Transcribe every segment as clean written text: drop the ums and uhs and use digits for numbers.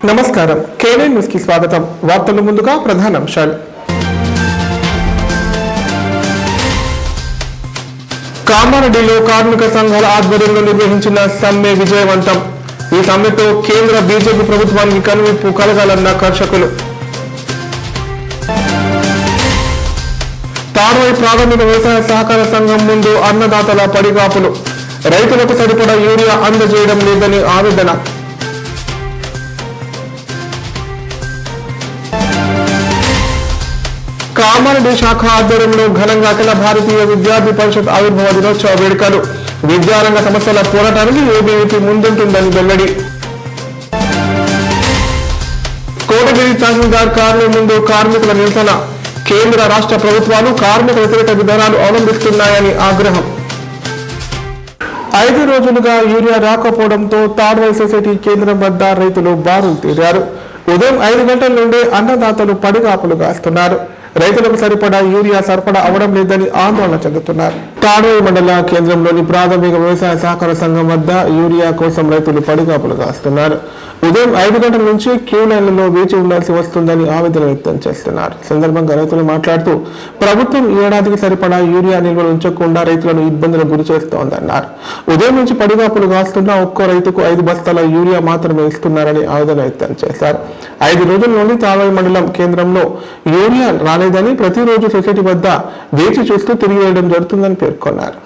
నమస్కారం. KNN news కి స్వాగతం. వార్తల ముందుగా ప్రధానాంశాలు. కామారెడ్డిలో కార్మిక సంఘాల ఆధ్వర్యంలో నిర్వహించిన సమ్మె విజయవంతం. ఈ సమ్మెతో కేంద్ర బీజేపీ ప్రభుత్వానికి కనువిప్పు కలగాలన్న కర్షకులు. తార్వాయి ప్రాథమిక వ్యవసాయ సహకార సంఘం ముందు అన్నదాతల పడిగాపులు. రైతులకు సరిపడా యూరియా అందజేయడం లేదని ఆవేదన. కామారెడ్డి శాఖ ఆధ్వర్యంలో ఘనంగా అఖిల భారతీయ విద్యార్థి పరిషత్ ఆవిర్భావ దినోత్సవ వేడుకలు. విద్యారంగ సమస్యల పోరాటానికి ఏబీవీపీ ముందుంటుందని వెల్లడి. కోటగిరి తహసీల్దార్ కార్యాలయం ముందు కార్మికుల నిరసన. కేంద్ర రాష్ట్ర ప్రభుత్వాలు కార్మిక వ్యతిరేక విధానాలు అవలంబిస్తున్నాయని ఆగ్రహం. 5 రోజులుగా యూరియా రాకపోవడంతో తాడ్వాయి సొసైటీ కేంద్రం వద్ద రైతులు బారులు తీరారు. ఉదయం 5 గంటల నుండి అన్నదాతలు పడిగాపులు కాస్తున్నారు. రైతులకు సరిపడా యూరియా సరఫరా అవడం లేదని ఆందోళన చెందుతున్నారు. తాడ్వాయి మండల కేంద్రంలోని ప్రాథమిక వ్యవసాయ సహకార సంఘం వద్ద యూరియా కోసం రైతులు పడిగాపులు కాస్తున్నారు. ఉదయం 5 గంటల నుంచి క్యూ లైన్లలో వేచి ఉండాల్సి వస్తుందని ఆవేదన వ్యక్తం చేస్తున్నారు. సందర్భంగా రైతులు మాట్లాడుతూ ప్రభుత్వం ఏడాదికి సరిపడా యూరియా నిల్వలు ఉంచకుండా రైతులను ఇబ్బందులకు గురి చేస్తోందన్నారు. ఉదయం నుంచి పడిగాపులు కాస్తున్న ఒక్కో రైతుకు 5 బస్తాల యూరియా మాత్రమే ఇస్తున్నారని ఆవేదన వ్యక్తం చేశారు. 5 రోజుల నుండి తాడ్వాయి మండలం కేంద్రంలో యూరియా రాలేదని ప్రతిరోజు సొసైటీ వద్ద వేచి చూస్తూ తిరిగి వేయడం జరుగుతుందని పేర్కొన్నారు.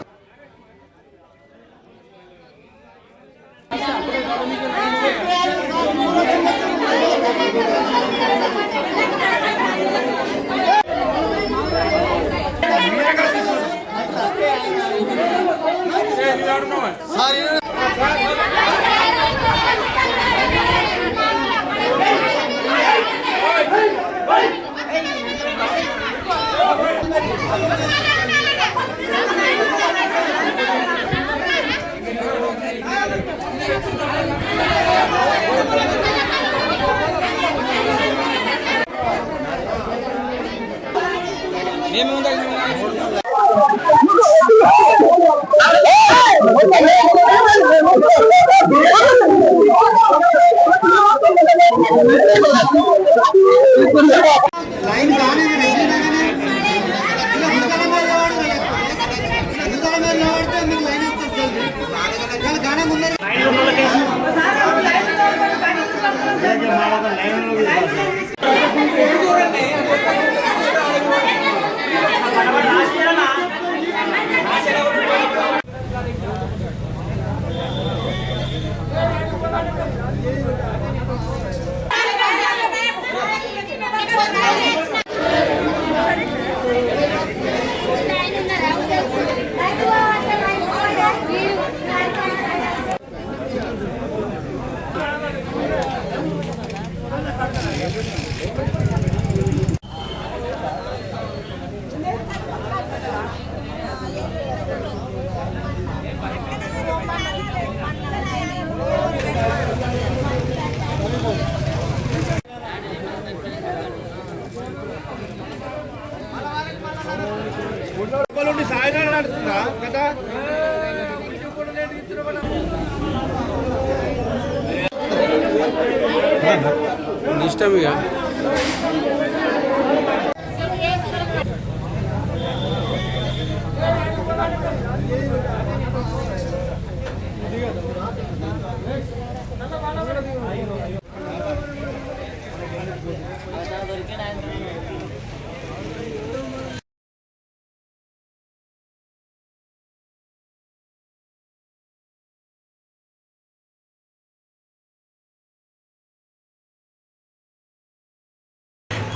ఇష్టమిగా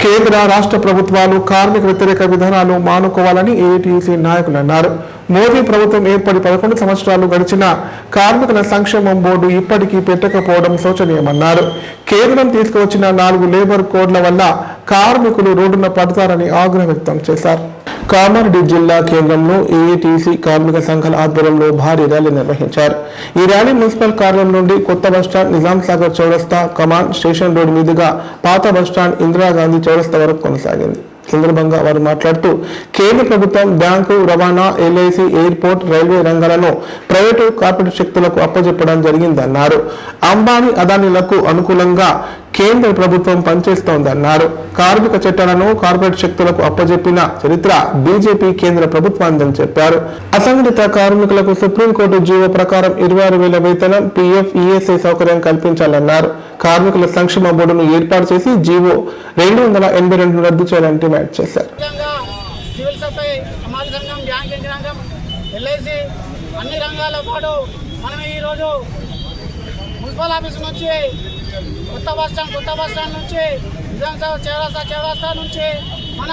కేంద్ర రాష్ట్ర ప్రభుత్వాలు కార్మిక వ్యతిరేక విధానాలు మానుకోవాలని ఏఐటీయూసీ నాయకులు అన్నారు. మోదీ ప్రభుత్వం ఏర్పడి 11 సంవత్సరాలు గడిచిన కార్మికుల సంక్షేమం బోర్డు ఇప్పటికీ పెట్టకపోవడం శోచనీయమన్నారు. కేంద్రం తీసుకువచ్చిన 4 లేబర్ కోడ్ల వల్ల కార్మికులు రోడ్డున పడతారని ఆగ్రహం వ్యక్తం చేశారు. కామారెడ్డి జిల్లా కేంద్రంలో ఏఐటీసీ కార్మిక సంఘాల ఆధ్వర్యంలో భారీ ర్యాలీ నిర్వహించారు. ఈ ర్యాలీ మున్సిపల్ కార్యాలయం నుండి కొత్త బస్టాండ్, నిజాం సాగర్ చౌరస్తా, కమాండ్ స్టేషన్ రోడ్ మీదుగా పాత బస్టాండ్, ఇందిరాగాంధీ చౌరస్తా వరకు కొనసాగింది. సందర్భంగా వారు మాట్లాడుతూ కేంద్ర ప్రభుత్వం బ్యాంకు, రవాణా, ఎల్ఐసి, ఎయిర్పోర్ట్, రైల్వే రంగాలను ప్రైవేటు కార్పొరేట్ శక్తులకు అప్పజెప్పడం జరిగిందన్నారు. అంబానీ, అదానీలకు అనుకూలంగా కేంద్ర ప్రభుత్వం పనిచేస్తోందన్నారు. కార్మిక చట్టాలను కార్పొరేట్ శక్తులకు అప్పజెప్పిన చరిత్ర బీజేపీ కేంద్ర ప్రభుత్వాన్ని చెప్పారు. అసంఘటిత కార్మికులకు సుప్రీంకోర్టు జీవో ప్రకారం 26,000 వేతనం, పీఎఫ్, ఈఎస్ఐ సౌకర్యం కల్పించాలన్నారు. కార్మికుల సంక్షేమ బోర్డును ఏర్పాటు చేసి జీవో 282 రద్దు చేయాలని డిమాండ్ చేశారు. సివిల్ సప్లై, సమాజ రంగం, బ్యాంకింగ్ రంగం, ఎల్ఐసి అన్ని రంగాల్లో పాటు మనం ఈరోజు మున్సిపల్ ఆఫీస్ నుంచి కొత్త బస్ స్టాండ్ నుంచి విధానసభ చౌరస్తా నుంచి మన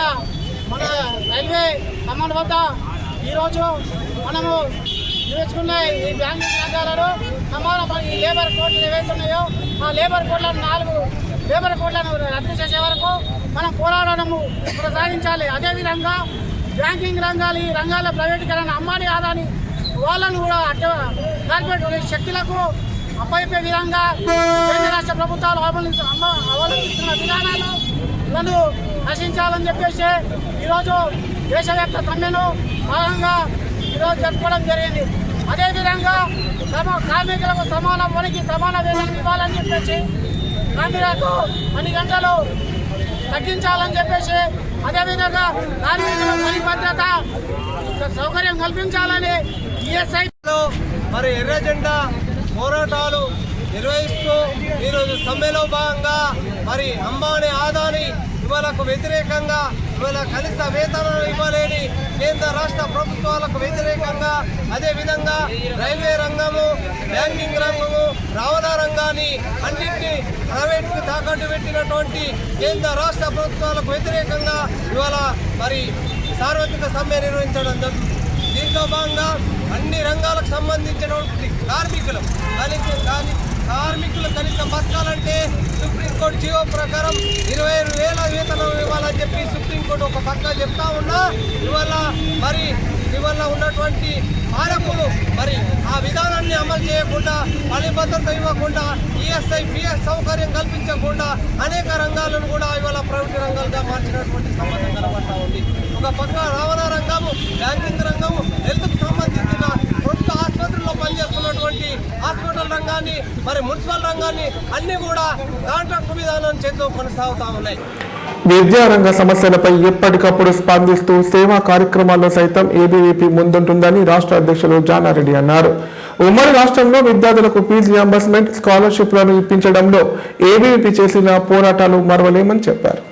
రైల్వే కమాండ్ వద్ద ఈరోజు మనము నిర్వహించుకున్న ఈ బ్యాంకింగ్ రంగాలలో సమాన ఈ లేబర్ కోడ్లు ఏవైతే ఉన్నాయో ఆ లేబర్ కోడ్లను 4 లేబర్ కోడ్లను రద్దు చేసే వరకు మనం పోరాడము కొనసాగించాలి. అదేవిధంగా బ్యాంకింగ్ రంగాలు, ఈ రంగాల ప్రైవేటీకరణ, అమ్మాని ఆదాని వాళ్ళను కూడా కార్పొరేట్ శక్తులకు అప్పయ్యే విధంగా కేంద్ర రాష్ట్ర ప్రభుత్వాలు అవలంబిస్తున్న విధానాలను నశించాలని చెప్పేసి ఈరోజు దేశవ్యాప్త సమ్మెను భాగంగా ఈరోజు జరుపుకోవడం జరిగింది. అదేవిధంగా కార్మికులకు సమాన పనికి సమాన వేతనం ఇవ్వాలని చెప్పేసి, కార్మికులకు 10 గంటలు తగ్గించాలని చెప్పేసి, అదేవిధంగా కార్మికుల పని భద్రత సౌకర్యం కల్పించాలని ఈఎస్ఐలో మరి ఎర్ర జెండా పోరాటాలు నిర్వహిస్తూ ఈరోజు సమ్మెలో భాగంగా మరి అంబానీ, ఆదాని ఇవాళకు వ్యతిరేకంగా, ఇవాళ కనీస వేతనాలు ఇవ్వలేని కేంద్ర రాష్ట్ర ప్రభుత్వాలకు వ్యతిరేకంగా, అదేవిధంగా రైల్వే రంగము, బ్యాంకింగ్ రంగము, రవాణా రంగాన్ని అన్నింటినీ ప్రైవేట్కు తాకట్టు పెట్టినటువంటి కేంద్ర రాష్ట్ర ప్రభుత్వాలకు వ్యతిరేకంగా ఇవాళ మరి సార్వత్రిక సమ్మె నిర్వహించడం జరుగుతుంది. దీంట్లో భాగంగా అన్ని రంగాలకు సంబంధించినటువంటి కార్మికులు కనీసం బతకాలంటే సుప్రీంకోర్టు జీవో ప్రకారం 27,000 వేతనం ఇవ్వాలని చెప్పి సుప్రీంకోర్టు ఒక పక్క చెప్తా ఉన్నా, ఇవాళ ఉన్నటువంటి పాలకులు మరి ఆ విధానాన్ని అమలు చేయకుండా, పని భద్రత ఇవ్వకుండా, ఈఎస్ఐ, పిఎఫ్ సౌకర్యం కల్పించకుండా అనేక రంగాలను కూడా ఇవాళ ప్రైవేట్ రంగాలుగా మార్చినటువంటి సంబంధం కనబడతా ఉంది. ఒక పక్క రవాణా రంగము, బ్యాంకింగ్ రంగము, హెల్త్కు సంబంధించిన ప్రభుత్వ ఆసుపత్రుల్లో పనిచేస్తున్నటువంటి హాస్పిటల్ రంగాన్ని, మరి మున్సిపల్ రంగాన్ని అన్ని కూడా కాంట్రాక్ట్ విధానం చేస్తూ కొనసాగుతూ ఉన్నాయి. విద్యారంగ సమస్యలపై ఎప్పటికప్పుడు స్పందిస్తూ సేవా కార్యక్రమాల్లో సైతం ఏబీవీపీ ముందుంటుందని రాష్ట్ర అధ్యక్షులు జానారెడ్డి అన్నారు. ఉమ్మడి రాష్ట్రంలో విద్యార్థులకు ఫీజు రియంబర్స్మెంట్, స్కాలర్షిప్లను ఇప్పించడంలో ఏబీవీపీ చేసిన పోరాటాలు మరవలేమని చెప్పారు.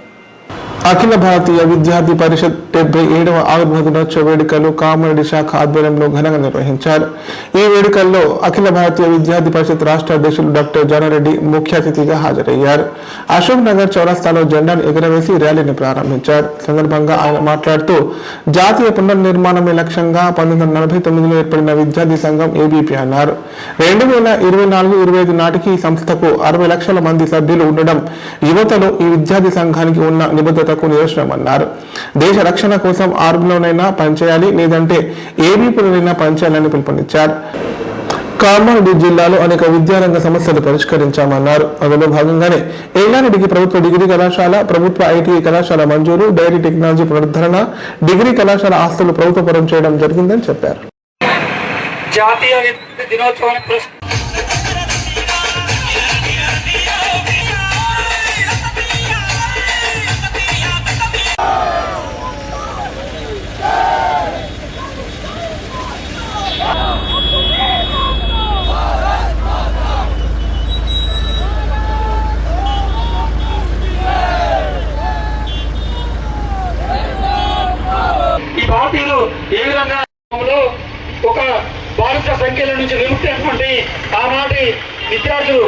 అఖిల భారతీయ విద్యార్థి పరిషత్ 77వ ఆవిర్భావ దినోత్సవ వేడుకలు కామారెడ్డి శాఖ ఆధ్వర్యంలో ఘనంగా నిర్వహించారు. ఈ వేడుకల్లో అఖిల భారతీయ విద్యార్థి పరిషత్ రాష్ట్ర అధ్యక్షులు డాక్టర్ జానారెడ్డి ముఖ్య అతిథిగా హాజరయ్యారు. అశోక్ నగర్ చౌరస్తాలో జెండాను ఎగురవేసి ర్యాలీని ప్రారంభించారు. సందర్భంగా ఆయన మాట్లాడుతూ జాతీయ పునర్నిర్మాణమే లక్ష్యంగా 1949లో ఏర్పడిన విద్యార్థి సంఘం ఏబీపీ అన్నారు. 2024-25 నాటికి ఈ సంస్థకు 60 లక్షల మంది సభ్యులు ఉండడం యువతలో ఈ విద్యార్థి సంఘానికి ఉన్న నిబద్ధత నిదర్శనమన్నారు. దేశ రక్షణ కోసం ఆర్మీలోనైనా పనిచేయాలి, లేదంటే ఏబీపీలోనైనా పనిచేయాలని పిలుపునిచ్చారు. కామారెడ్డి జిల్లాలో అనేక విద్యారంగ సమస్యలు పరిష్కరించామన్నారు. అందులో భాగంగానే ఎల్లారెడ్డికి ప్రభుత్వ డిగ్రీ కళాశాల, ప్రభుత్వ ఐటీఐ కళాశాల మంజూరు, డైరీ టెక్నాలజీ పునరుద్ధరణ, డిగ్రీ కళాశాల ఆస్తులు ప్రభుత్వపరం చేయడం జరిగిందని చెప్పారు. జాతీయ దినోత్సవాన్ని ఈ భారతీయులు ఏ విధంగా ఒక బాలిక సంఖ్యల నుంచి విముక్తైనటువంటి ఆనాటి విద్యార్థులు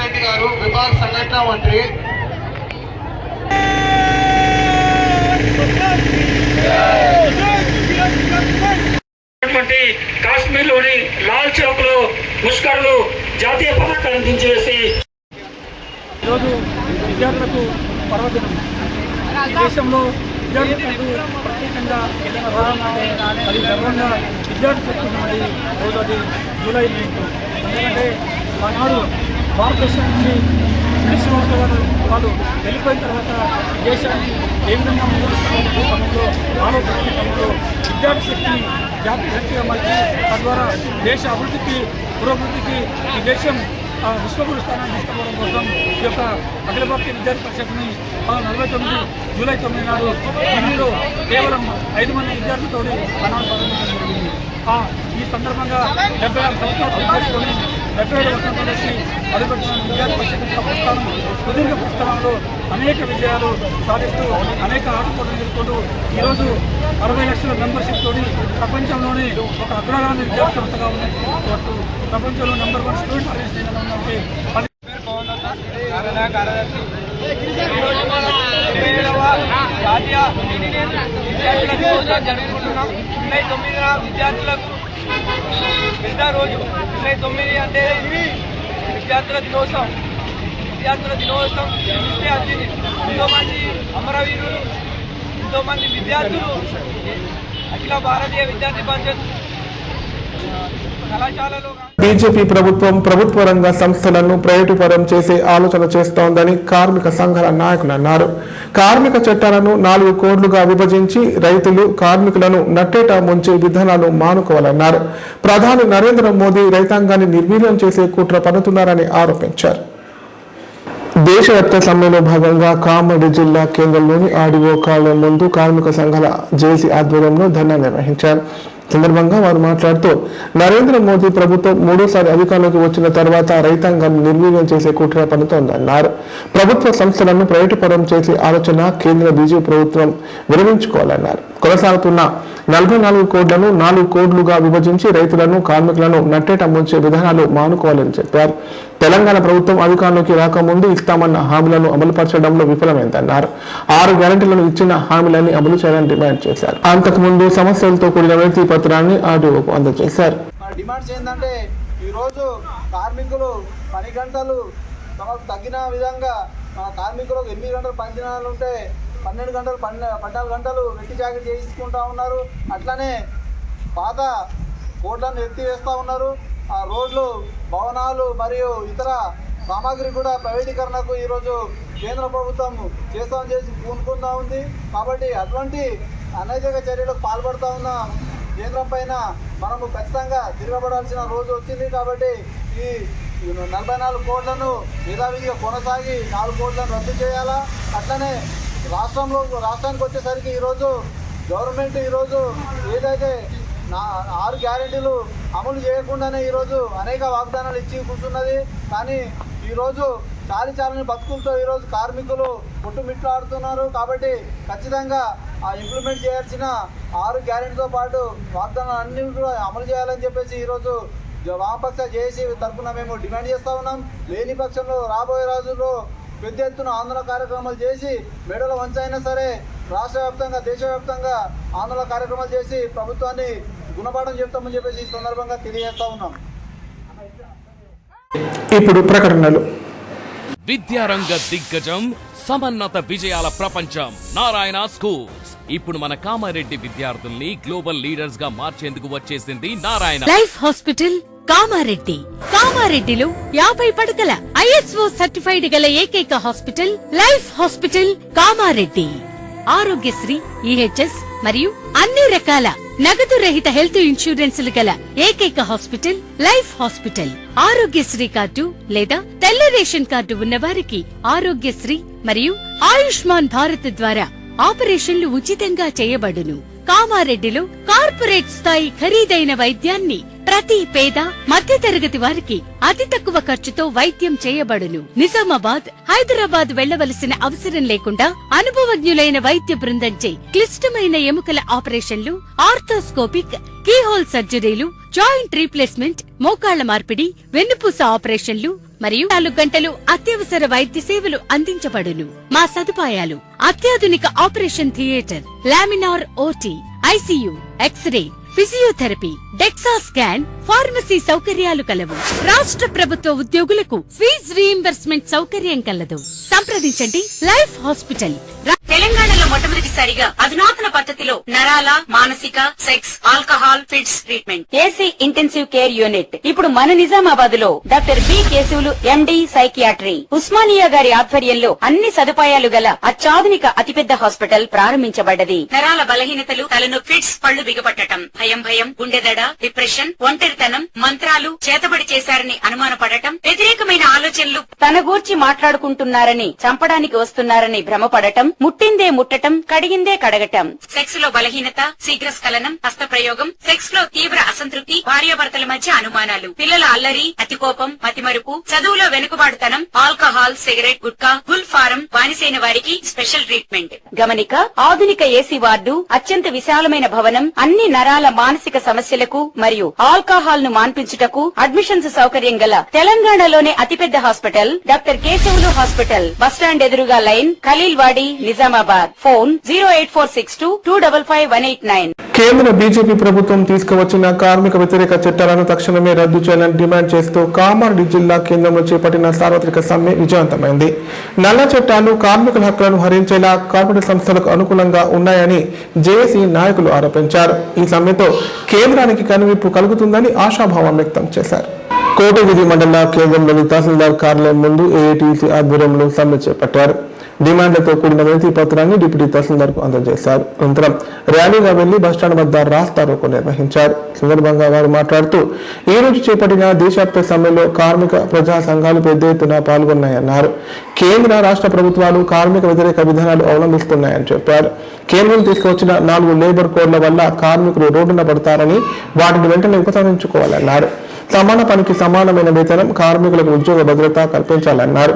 రెడ్డి గారు విభాగ సంఘటన మంత్రి, కాశ్మీర్లోని లాల్ చౌక్ లో ముష్కర్లు జాతీయ పతాకాన్ని దించివేసి ఈరోజు విద్యార్థులకు పర్వదినం. ఈ దేశంలో విద్యార్థులకు ప్రత్యేకంగా అది గర్వంగా విద్యార్థి శక్తి ఉన్నది రోజు, అది జూలై 9. ఎందుకంటే ఆనాడు భారతదేశం నుంచి బ్రిటిష్ వాళ్ళు వెళ్ళిపోయిన తర్వాత ఈ దేశాన్ని ఏ విధంగా ముందుకు క్రమంలో ఆలోచించే క్రమంలో విద్యార్థి శక్తిని జాతీయ శక్తిగా మళ్ళీ తద్వారా దేశ అభివృద్ధికి పురోభివృద్ధికి ఈ దేశం విశ్వగురు స్థానాన్ని తీసుకోవడం కోసం ఈ యొక్క అఖిల భారతీయ విద్యార్థి పరిషత్ని 49 జూలై 9 నాడు ఢిల్లీలో కేవలం 5 మంది విద్యార్థులతో ప్రణాళిక ప్రారంభించడం జరిగింది. ఈ సందర్భంగా 76 సంవత్సరాలు చేసుకొని 77 వసంతాలకి అడుగుపెట్టిన విద్యార్థి పరిషత్ యొక్క ప్రస్థానం సుదీర్ఘ ప్రస్థానంలో అనేక విజయాలు సాధిస్తూ అనేక ఆటపోట్లు ఎదుర్కొంటూ ఈరోజు 60 లక్షల మెంబర్షిప్ తోటి ప్రపంచంలోనే ఒక అగ్రగామి విద్యార్థి సంస్థగా ఉన్నట్టు ప్రపంచంలో నెంబర్ 1 స్టూడెంట్ ఆర్గనైజేషన్ ఉన్నట్టు జాతీయ విద్యార్థుల దినోత్సవం జరుపుకుంటున్నాం. జూలై 9న విద్యార్థులకు పెద్ద రోజు. జూలై 9 అంటే విద్యార్థుల దినోత్సవం. విద్యార్థుల దినోత్సవం చూస్తే వచ్చింది. ఎంతోమంది అమరవీరులు, ఎంతోమంది విద్యార్థులు అఖిల భారతీయ విద్యార్థి పరిషత్ కళాశాలలో బీజేపీ ప్రభుత్వం ప్రభుత్వ రంగ సంస్థలను ప్రైవేటు పరం చేసే ఆలోచన చేస్తోందని కార్మిక సంఘాల నాయకులు అన్నారు. కార్మిక చట్టాలను 4 కోడ్లుగా విభజించి రైతులు కార్మికులను నట్టేట ముంచే విధానాలు మానుకోవాలన్నారు. ప్రధాని నరేంద్ర మోదీ రైతాంగాన్ని నిర్వీర్యం చేసే కుట్ర పన్నుతున్నారని ఆరోపించారు. దేశవ్యాప్త సమ్మెలో భాగంగా కామారెడ్డి జిల్లా కేంద్రంలోని ఆర్డీఓ కాలనీ ముందు కార్మిక సంఘాల జేసీ ఆధ్వర్యంలో ధర్నా నిర్వహించారు. సందర్భంగా వారు మాట్లాడుతూ నరేంద్ర మోదీ ప్రభుత్వం 3వ అధికారంలోకి వచ్చిన తర్వాత రైతాంగాన్ని నిర్వీర్యం చేసే కుట్ర పన్నుతోందన్నారు. ప్రభుత్వ సంస్థలను ప్రైవేటు పరం చేసే ఆలోచన కేంద్ర బీజేపీ ప్రభుత్వం విరమించుకోవాలన్నారు. కొనసాగుతున్న 44 కోడ్లను 4 కోడ్లుగా విభజించి రైతులను కార్మికులను నట్టేట ముంచే విధానాలు మానుకోవాలని చెప్పారు. తెలంగాణ ప్రభుత్వం అధికారంలోకి రాకముందు ఇస్తామన్న హామీలను అమలుపరచడంలో విఫలమైందన్నారు. 6 గ్యారెంటీలను ఇచ్చిన హామీలన్నీ అమలు చేయాలని డిమాండ్ చేశారు. అంతకుముందు సమస్యలతో కూడిన వినతి పత్రాన్ని ఆర్డీఓకు అందజేశారు. డిమాండ్స్ ఏంటంటే ఈరోజు కార్మికులు పని గంటలు తమకు తగ్గిన విధంగా మన కార్మికులకు 8 గంటలు పని దినాలు ఉంటే 12 గంటలు 14 గంటలు వెట్టి జాకెట్ చేయించుకుంటా ఉన్నారు. అట్లనే పాత కోడ్లను ఎత్తివేస్తూ ఉన్నారు. ఆ రోడ్లు, భవనాలు మరియు ఇతర సామాగ్రి కూడా ప్రైవేటీకరణకు ఈరోజు కేంద్ర ప్రభుత్వం చేసి పూనుకుంటూ ఉంది. కాబట్టి అటువంటి అనైతిక చర్యలకు పాల్పడుతూ ఉన్న కేంద్రం పైన మనము ఖచ్చితంగా తిరగబడాల్సిన రోజు వచ్చింది. కాబట్టి ఈ 44 కోడ్లను యథావిధిగా కొనసాగి 4 కోడ్లను రద్దు చేయాలా. అట్లనే రాష్ట్రానికి వచ్చేసరికి ఈరోజు గవర్నమెంట్ ఈరోజు ఏదైతే 6 గ్యారెంటీలు అమలు చేయకుండానే ఈరోజు అనేక వాగ్దానాలు ఇచ్చి కూర్చున్నది. కానీ ఈరోజు చాలని బతుకులతో ఈరోజు కార్మికులు కొట్టుమిట్లాడుతున్నారు. కాబట్టి ఖచ్చితంగా ఇంప్లిమెంట్ చేయాల్సిన 6 గ్యారెంటీతో పాటు వాగ్దానాలు అన్ని కూడా అమలు చేయాలని చెప్పేసి ఈరోజు వామపక్ష జేఏసీ తరఫున మేము డిమాండ్ చేస్తూ ఉన్నాం. లేని పక్షంలో రాబోయే రోజుల్లో పెద్ద ఎత్తున ఆందోళన కార్యక్రమాలు చేసి మెడల వంచైనా సరే రాష్ట్ర వ్యాప్తంగా దేశవ్యాప్తంగా ఆందోళన కార్యక్రమాలు చేసి ప్రభుత్వాన్ని గుణపాఠం చెప్తామని చెప్పేసి ఈ సందర్భంగా తెలియజేస్తా ఉన్నాం. ఇప్పుడు ప్రకటనలు. విద్యారంగ దిగ్గజం, సమన్నత విజయాల ప్రపంచం నారాయణ స్కూల్స్. ఇప్పుడు మన కామారెడ్డి విద్యార్థుల్ని గ్లోబల్ లీడర్స్ గా మార్చేందుకు వచ్చేసింది నారాయణ లైఫ్ హాస్పిటల్ కామారెడ్డి. కామారెడ్డిలో 50 పడకల ISO సర్టిఫైడ్ గల ఏకైక hospital life hospital Kamareddy. Aarogyasri, EHS మరియు అన్ని రకాల నగదు రహిత హెల్త్ ఇన్సూరెన్సులు గల ఏకైక hospital life hospital. Aarogyasri card లేదా తెల్ల రేషన్ కార్డు ఉన్న వారికి ఆరోగ్యశ్రీ మరియు ఆయుష్మాన్ భారత్ ద్వారా ఆపరేషన్లు ఉచితంగా చేయబడును. కామారెడ్డిలో కార్పొరేట్ స్థాయి ఖరీదైన వైద్యాన్ని ప్రతి పేద మధ్యతరగతి వారికి అతి తక్కువ ఖర్చుతో వైద్యం చేయబడును. నిజామాబాద్, హైదరాబాద్ వెళ్లవలసిన అవసరం లేకుండా అనుభవజ్ఞులైన వైద్య బృందంచే క్లిష్టమైన ఎముకల ఆపరేషన్లు, ఆర్థోస్కోపిక్, కీహోల్ సర్జరీలు, జాయింట్ రీప్లేస్మెంట్, మోకాళ్ల మార్పిడి, వెన్నుపూస ఆపరేషన్లు మరియు 4 గంటలు అత్యవసర వైద్య సేవలు అందించబడును. మా సదుపాయాలు: అత్యాధునిక operation theatre, laminar OT, ICU, X ray, physiotherapy, DEXA scan, pharmacy సౌకర్యాలు కలవు. రాష్ట్ర ప్రభుత్వ ఉద్యోగులకు ఫీజు రీయింబర్స్మెంట్ సౌకర్యం కలదు. సంప్రదించండి లైఫ్ హాస్పిటల్. తెలంగాణలో మొట్టమొదటిసారిగా అధునాతన పద్ధతిలో నరాల, మానసిక, sex, alcohol, fits treatment. AC intensive care unit ఇప్పుడు మన నిజామాబాద్ లో doctor B Keshavulu MD psychiatry, Osmania గారి ఆధ్వర్యంలో అన్ని సదుపాయాలు గల అత్యాధునిక అతిపెద్ద హాస్పిటల్ ప్రారంభించబడ్డది. నరాల బలహీనతలు, తలనొప్పి, ఫిట్స్, పళ్లు బిగపట్టడం, భయం, గుండెదడ, డిప్రెషన్, ఒంటరితనం, మంత్రాలు చేతబడి చేశారని అనుమానపడటం, వ్యతిరేకమైన ఆలోచనలు, తన గూర్చి మాట్లాడుకుంటున్నారని, చంపడానికి వస్తున్నారని భ్రమపడటం, ముట్టిందే ముట్టటం, కడిగిందే కడగటం, సెక్స్ లో బలహీనత, శీఘ్రస్ఖలనం, హస్తప్రయోగం, సెక్స్ లో తీవ్ర అసంతృప్తి, భార్యాభర్తల మధ్య అనుమానాలు, పిల్లల అల్లరి, అతికోపం, మతిమరుపు, చదువులో వెనుకబాటుతనం, alcohol, cigarette, gutka, Gul form బానిసైన వారికి స్పెషల్ ట్రీట్మెంట్. గమనిక, ఆధునిక ఏసీ వార్డు, అత్యంత విశాలమైన భవనం, అన్ని నరాల మానసిక సమస్యలకు మరియు ఆల్కహాల్ ను మాన్పించుటకు అడ్మిషన్స్ సౌకర్యం గల తెలంగాణలోనే అతిపెద్ద hospital doctor Keshavulu hospital, bus stand ఎదురుగా లైన్, ఖలీల్వాడి, నిజామాబాద్. ఫోన్ 08462255189. కేంద్ర బీజేపీ ప్రభుత్వం తీసుకువచ్చిన కార్మిక వ్యతిరేక చట్టాలను తక్షణమే రద్దు చేయాలని డిమాండ్ చేస్తూ కామారెడ్డి జిల్లా కేంద్రంలో చేపట్టిన సార్వత్రిక సమ్మె విజయవంతమైంది. నల్ల చట్టాలు కార్మికుల హక్కులను హరించేలా కార్పొరేట్ సంస్థలకు అనుకూలంగా ఉన్నాయని జేఏసీ నాయకులు ఆరోపించారు. ఈ సమ్మెతో కేంద్రానికి కనువిప్పు కలుగుతుందని ఆశాభావం వ్యక్తం చేశారు. కోటగిరి మండల కేంద్రంలోని తహసీల్దార్ కార్యాలయం ముందు ఏఐటీసీ ఆధ్వర్యంలో సమ్మె చేపట్టారు. డిమాండ్లతో కూడిన వినతి పత్రాన్ని డిప్యూటీ తహసీల్దార్ కు అందజేశారు. అనంతరం ర్యాలీగా వెళ్లి బస్టాండ్ వద్ద రాస్తా రోకో నిర్వహించారు. సందర్భంగా వారు మాట్లాడుతూ ఈ రోజు చేపట్టిన దేశవ్యాప్త సమ్మెలో కార్మిక ప్రజా సంఘాలు పెద్ద ఎత్తున పాల్గొన్నాయన్నారు. కేంద్ర రాష్ట్ర ప్రభుత్వాలు కార్మిక వ్యతిరేక విధానాలు అవలంబిస్తున్నాయని చెప్పారు. కేంద్రం తీసుకువచ్చిన 4 లేబర్ కోడ్ల వల్ల కార్మికులు రోడ్డున పడతారని వాటిని వెంటనే ఉపసంహరించుకోవాలన్నారు. సమాన పనికి సమానమైన వేతనం, కార్మికులకు ఉద్యోగ భద్రత కల్పించాలన్నారు.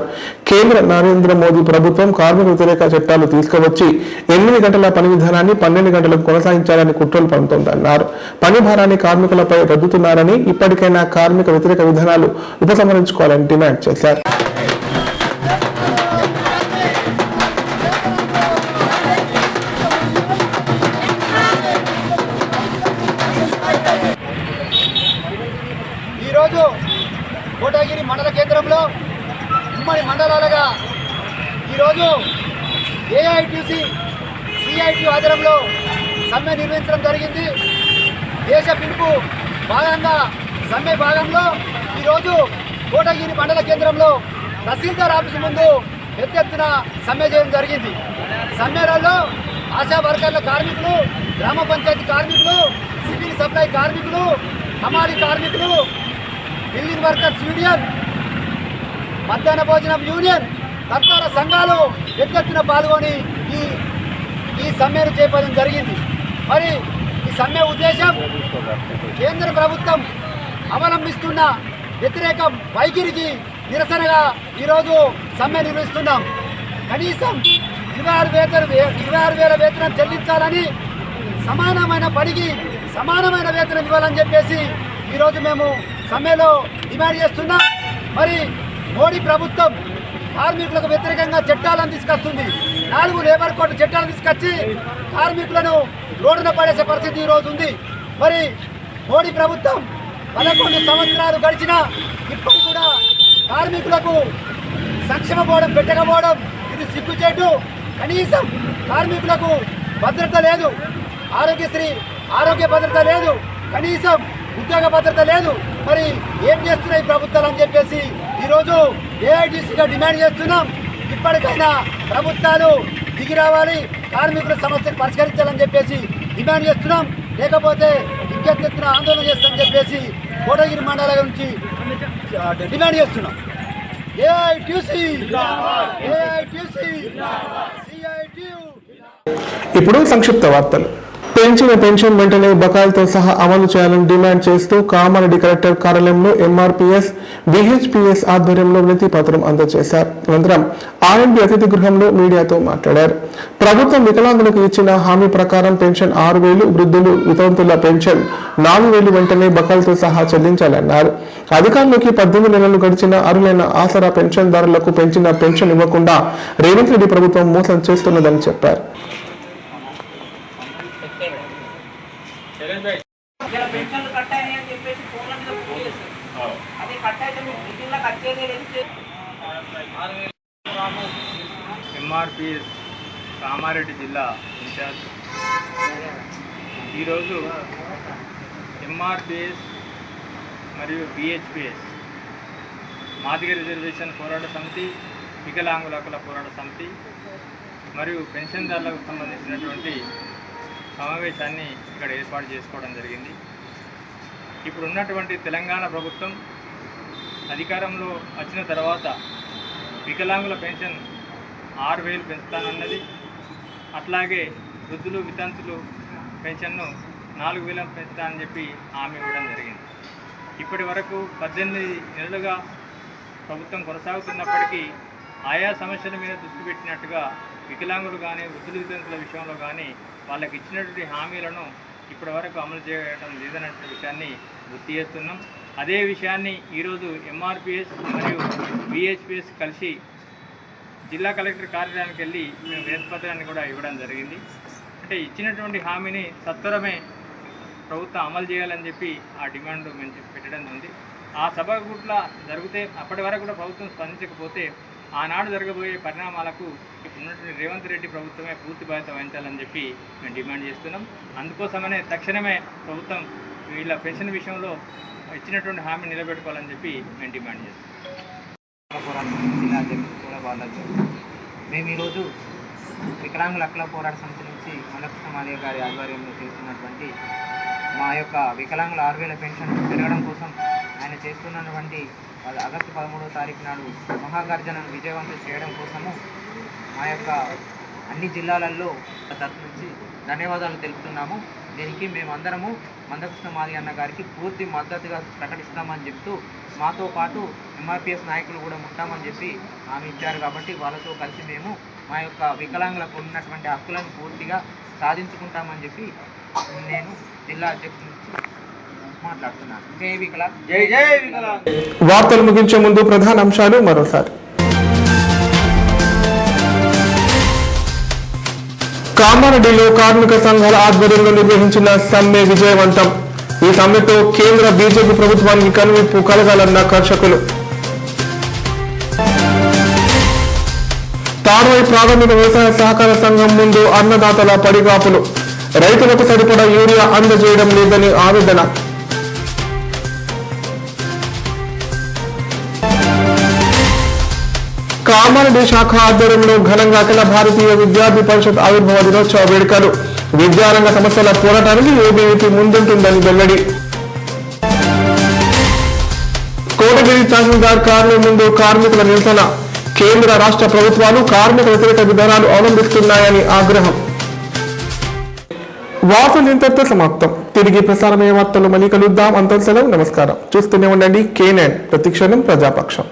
కేంద్ర నరేంద్ర మోదీ ప్రభుత్వం కార్మిక వ్యతిరేక చట్టాలు తీసుకువచ్చి 8 గంటల పని విధానాన్ని 12 గంటలకు కొనసాగించాలని కుట్రలు పడుతోందన్నారు. పని భారాన్ని కార్మికులపై రుద్దుతున్నారని, ఇప్పటికైనా కార్మిక వ్యతిరేక విధానాలు ఉపసంహరించుకోవాలని డిమాండ్ చేశారు. ఈరోజు కోటగిరి మండల కేంద్రంలో ఉమ్మడి మండలాలుగా ఈరోజు ఏఐటీసీ సిఐటి ఆధ్వర్యంలో సమ్మె నిర్వహించడం జరిగింది. దేశ పిలుపు భాగంగా సమ్మె భాగంలో ఈరోజు కోటగిరి మండల కేంద్రంలో తహసీల్దార్ ఆఫీసు ముందు పెద్ద ఎత్తున సమ్మె చేయడం జరిగింది. సమ్మెలలో ఆశా వర్కర్ల కార్మికులు, గ్రామ పంచాయతీ కార్మికులు, సివిల్ సప్లై కార్మికులు, హమాలి కార్మికులు, బిల్డింగ్ వర్కర్స్ యూనియన్, మధ్యాహ్న భోజనం యూనియన్ తదితర సంఘాలు పెద్ద ఎత్తున పాల్గొని ఈ సమ్మెను చేపట్టడం జరిగింది. మరి ఈ సమ్మె ఉద్దేశం కేంద్ర ప్రభుత్వం అవలంబిస్తున్న వ్యతిరేక వైఖరికి నిరసనగా ఈరోజు సమ్మె నిర్వహిస్తున్నాం. కనీసం 26,000 వేతనం చెల్లించాలని, సమానమైన పనికి సమానమైన వేతనం ఇవ్వాలని చెప్పేసి ఈరోజు మేము సమ్మెలో డిమాండ్ చేస్తున్నాం. మరి మోడీ ప్రభుత్వం కార్మికులకు వ్యతిరేకంగా చట్టాలను తీసుకొస్తుంది. 4 లేబర్ కోడ్ చట్టాలను తీసుకొచ్చి కార్మికులను రోడ్డున పడేసే పరిస్థితి ఈరోజు ఉంది. మరి మోడీ ప్రభుత్వం 11 సంవత్సరాలు గడిచినా ఇప్పుడు కూడా కార్మికులకు సంక్షేమ బోర్డు పెట్టకపోవడం ఇది సిగ్గుచేటు. కనీసం కార్మికులకు భద్రత లేదు, ఆరోగ్యశ్రీ ఆరోగ్య భద్రత లేదు, కనీసం ఉద్యోగ భద్రత లేదు. మరి ఏం చేస్తున్నాయి ప్రభుత్వాలు అని చెప్పేసి ఈరోజు ఏఐటీసీగా డిమాండ్ చేస్తున్నాం. ఇప్పటికైనా ప్రభుత్వాలు దిగి రావాలి, కార్మికుల సమస్యను పరిష్కరించాలని చెప్పేసి డిమాండ్ చేస్తున్నాం. లేకపోతే ఇంకెత్తున ఆందోళన చేస్తామని చెప్పేసి కోటగిరి మండలం నుంచి డిమాండ్ చేస్తున్నాం. ఇప్పుడు సంక్షిప్త వార్తలు. పెంచిన పెన్షన్ వెంటనే బకాయిలతో సహా అమలు చేయాలని డిమాండ్ చేస్తూ కామారెడ్డి కలెక్టర్ కార్యాలయంలో ఎంఆర్పీఎస్, విహెచ్పిఎస్ ఆధ్వర్యంలో వినతి పత్రం అందజేశారు. అనంతరం ఆర్ఎండ్బి అతిథి గృహంలో మీడియాతో మాట్లాడారు. ప్రభుత్వం వికలాంగులకు ఇచ్చిన హామీ ప్రకారం పెన్షన్ 6,000, వృద్ధులు వితంతుల పెన్షన్ 4,000 వెంటనే బకాయిలతో సహా చెల్లించాలన్నారు. అధికారులకి 18 నెలలు గడిచిన అర్హులైన ఆసరా పెన్షన్దారులకు పెంచిన పెన్షన్ ఇవ్వకుండా రేవంత్ రెడ్డి ప్రభుత్వం మోసం చేస్తున్నదని చెప్పారు. ఎంఆర్పిఎస్ కామారెడ్డి జిల్లా ఇన్ఛార్జ్. ఈరోజు ఎంఆర్పిఎస్ మరియు బిహెచ్పిఎస్ మాదిగ రిజర్వేషన్ పోరాట సమితి, వికలాంగుల హక్కుల పోరాట సమితి మరియు పెన్షన్దారులకు సంబంధించినటువంటి సమావేశాన్ని ఇక్కడ ఏర్పాటు చేసుకోవడం జరిగింది. ఇప్పుడు ఉన్నటువంటి తెలంగాణ ప్రభుత్వం అధికారంలో వచ్చిన తర్వాత వికలాంగుల పెన్షన్ 6,000 పెంచుతానన్నది. అట్లాగే వృద్ధులు వితంతులు పెన్షన్ను 4,000 పెంచుతానని చెప్పి హామీ ఇవ్వడం జరిగింది. ఇప్పటి వరకు 18 నెలలుగా ప్రభుత్వం కొనసాగుతున్నప్పటికీ ఆయా సమస్యల మీద దృష్టి పెట్టినట్టుగా వికలాంగులు కానీ వృద్ధులు వితంతుల విషయంలో కానీ వాళ్ళకి ఇచ్చినటువంటి హామీలను ఇప్పటి వరకు అమలు చేయడం లేదనే విషయాన్ని గుర్తు చేస్తున్నాం. అదే విషయాన్ని ఈరోజు ఎంఆర్పిఎస్ మరియు బిహెచ్పిఎస్ కలిసి జిల్లా కలెక్టర్ కార్యాలయానికి వెళ్ళి మేము వినతిపత్రాన్ని కూడా ఇవ్వడం జరిగింది. అంటే ఇచ్చినటువంటి హామీని సత్వరమే ప్రభుత్వం అమలు చేయాలని చెప్పి ఆ డిమాండ్ మేము పెట్టడం ఉంది. ఆ సభ కూడా జరిగితే అప్పటి వరకు కూడా ప్రభుత్వం స్పందించకపోతే ఆనాడు జరగబోయే పరిణామాలకు ఉన్నటువంటి రేవంత్ రెడ్డి ప్రభుత్వమే పూర్తి బాధ్యత వహించాలని చెప్పి మేము డిమాండ్ చేస్తున్నాం. అందుకోసమనే తక్షణమే ప్రభుత్వం వీళ్ళ పెన్షన్ విషయంలో ఇచ్చినటువంటి హామీ నిలబెట్టుకోవాలని చెప్పి మేము డిమాండ్ చేస్తున్నాం. జిల్లా అధ్యక్షుడు కూడా వాళ్ళకు మేము ఈరోజు వికలాంగుల హక్కుల పోరాట సమితి నుంచి మందకృష్ణ మాదిగ గారి ఆధ్వర్యంలో చేస్తున్నటువంటి మా యొక్క వికలాంగుల 6,000 పెన్షన్ పెరగడం కోసం ఆయన చేస్తున్నటువంటి ఆగస్టు 13వ తారీఖు నాడు మహాగర్జనను విజయవంతం చేయడం కోసము మా యొక్క అన్ని జిల్లాలలో తరఫు నుంచి ధన్యవాదాలు తెలుపుతున్నాము. దీనికి మేమందరము మందకృష్ణ మాదిగ అన్న గారికి పూర్తి మద్దతుగా ప్రకటిస్తామని చెప్తూ మాతో పాటు ఎంఆర్పిఎస్ నాయకులు కూడా ఉంటామని చెప్పి హామీ ఇచ్చారు. కాబట్టి వాళ్ళతో కలిసి మేము మా యొక్క వికలాంగులకు ఉన్నటువంటి హక్కులను పూర్తిగా సాధించుకుంటామని చెప్పి నేను జిల్లా అధ్యక్షుడి నుంచి మాట్లాడుతున్నాను. జై వికలాంగ్, జై జై వికలాంగ్. వార్తలు ముగించే ముందు ప్రధాన అంశాలు మరోసారి. కామారెడ్డిలో కార్మిక సంఘాల ఆధ్వర్యంలో నిర్వహించిన సమ్మె విజయవంతం. ఈ సమ్మెతో కేంద్ర బీజేపీ ప్రభుత్వానికి కనువిప్పు కలగాలన్న కర్షకులు. తార్వాయి ప్రాథమిక వ్యవసాయ సహకార సంఘం ముందు అన్నదాతల పడిగాపులు. రైతులకు సరిపడా యూరియా అందజేయడం లేదని ఆవేదన. కామారెడ్డి శాఖ ఆధ్వర్యంలో ఘనంగా అఖిల భారతీయ విద్యార్థి పరిషత్ ఆవిర్భావ దినోత్సవ వేడుకలు. విద్యారంగ సమస్యల పోరాటానికి ఏబీవీపీ ముందుంటుందని వెల్లడి. కోటగిరి తహసీల్దార్ కార్యాలయం ముందు కార్మికుల నిరసన. కేంద్ర రాష్ట్ర ప్రభుత్వాలు కార్మిక వ్యతిరేక విధానాలు అవలంబిస్తున్నాయని ఆగ్రహం. వార్తలు ఇంతటితో సమాప్తం. తిరిగి ప్రసారమయ్యే వార్తలు మళ్ళీ కలుద్దాం. అంతవరకు సెలవు. నమస్కారం. చూస్తూనే ఉండండి K9 ప్రతిక్షణం ప్రజాపక్షం.